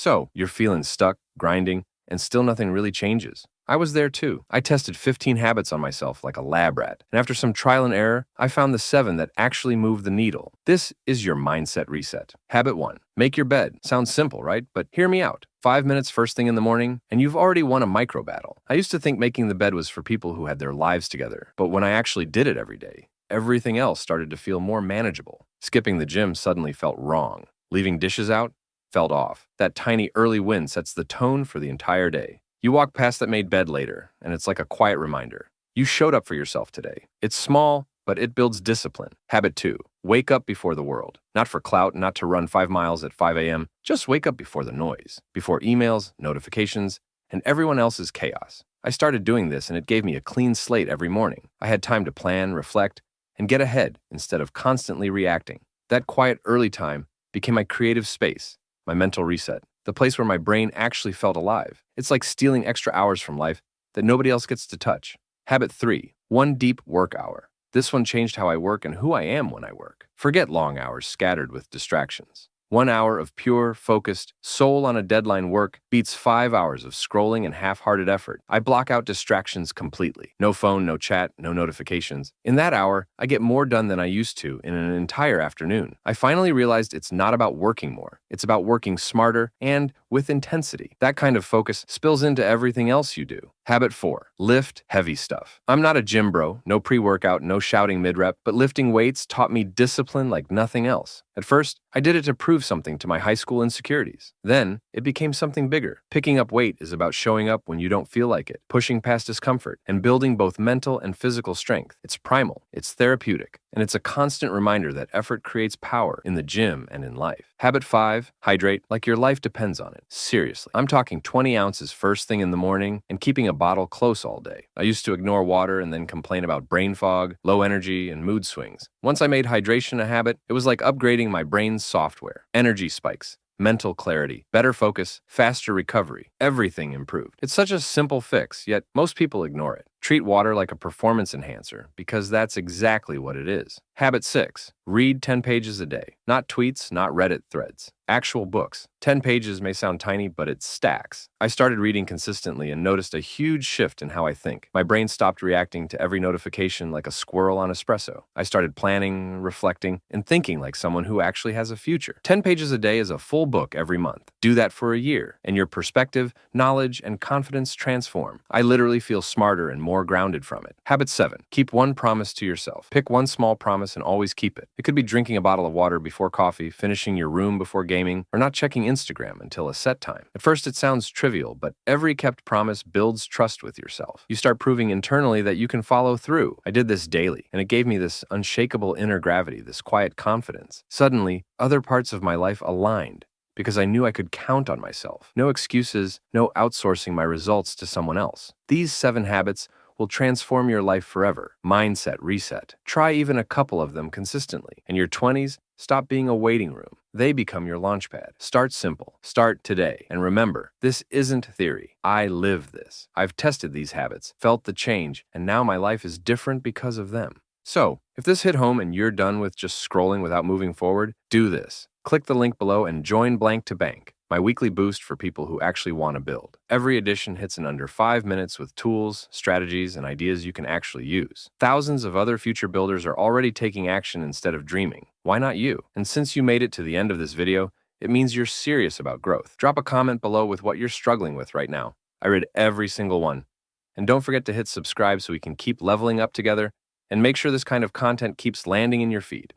So, you're feeling stuck, grinding, and still nothing really changes. I was there too. I tested 15 habits on myself like a lab rat, and after some trial and error, I found the 7 that actually moved the needle. This is your mindset reset. Habit 1. Make your bed. Sounds simple, right? But hear me out. 5 minutes first thing in the morning, and you've already won a micro battle. I used to think making the bed was for people who had their lives together, but when I actually did it every day, everything else started to feel more manageable. Skipping the gym suddenly felt wrong. Leaving dishes out felt off. That tiny early win sets the tone for the entire day. You walk past that made bed later, and it's like a quiet reminder. You showed up for yourself today. It's small, but it builds discipline. Habit 2. Wake up before the world. Not for clout, not to run 5 miles at 5 a.m. Just wake up before the noise, before emails, notifications, and everyone else's chaos. I started doing this, and it gave me a clean slate every morning. I had time to plan, reflect, and get ahead instead of constantly reacting. That quiet early time became my creative space, my mental reset, the place where my brain actually felt alive. It's like stealing extra hours from life that nobody else gets to touch. Habit 3. One deep work hour. This one changed how I work and who I am when I work. Forget long hours scattered with distractions. 1 hour of pure, focused, soul on a deadline work beats 5 hours of scrolling and half-hearted effort. I block out distractions completely. No phone, no chat, no notifications. In that hour, I get more done than I used to in an entire afternoon. I finally realized it's not about working more. It's about working smarter and with intensity. That kind of focus spills into everything else you do. Habit 4. Lift heavy stuff. I'm not a gym bro, no pre-workout, no shouting mid-rep, but lifting weights taught me discipline like nothing else. At first, I did it to prove something to my high school insecurities. Then, it became something bigger. Picking up weight is about showing up when you don't feel like it, pushing past discomfort, and building both mental and physical strength. It's primal, it's therapeutic, and it's a constant reminder that effort creates power in the gym and in life. Habit 5. Hydrate like your life depends on it. Seriously. I'm talking 20 ounces first thing in the morning and keeping a bottle close all day. I used to ignore water and then complain about brain fog, low energy, and mood swings. Once I made hydration a habit, it was like upgrading my brain's software. Energy spikes, mental clarity, better focus, faster recovery. Everything improved. It's such a simple fix, yet most people ignore it. Treat water like a performance enhancer, because that's exactly what it is. Habit 6. Read 10 pages a day. Not tweets, not Reddit threads. Actual books. 10 pages may sound tiny, but it stacks. I started reading consistently and noticed a huge shift in how I think. My brain stopped reacting to every notification like a squirrel on espresso. I started planning, reflecting, and thinking like someone who actually has a future. 10 pages a day is a full book every month. Do that for a year, and your perspective, knowledge, and confidence transform. I literally feel smarter and more grounded from it. Habit 7. Keep one promise to yourself. Pick one small promise and always keep it. It could be drinking a bottle of water before coffee, finishing your room before gaming, or not checking Instagram until a set time. At first it sounds trivial, but every kept promise builds trust with yourself. You start proving internally that you can follow through. I did this daily, and it gave me this unshakable inner gravity, this quiet confidence. Suddenly, other parts of my life aligned, because I knew I could count on myself. No excuses, no outsourcing my results to someone else. These 7 habits will transform your life forever. Mindset reset. Try even a couple of them consistently. In your 20s, stop being a waiting room. They become your launchpad. Start simple. Start today. And remember, this isn't theory. I live this. I've tested these habits, felt the change, and now my life is different because of them. So, if this hit home and you're done with just scrolling without moving forward, do this. Click the link below and join Blank to Bank, my weekly boost for people who actually want to build. Every edition hits in under 5 minutes with tools, strategies, and ideas you can actually use. Thousands of other future builders are already taking action instead of dreaming. Why not you? And since you made it to the end of this video, it means you're serious about growth. Drop a comment below with what you're struggling with right now. I read every single one. And don't forget to hit subscribe so we can keep leveling up together and make sure this kind of content keeps landing in your feed.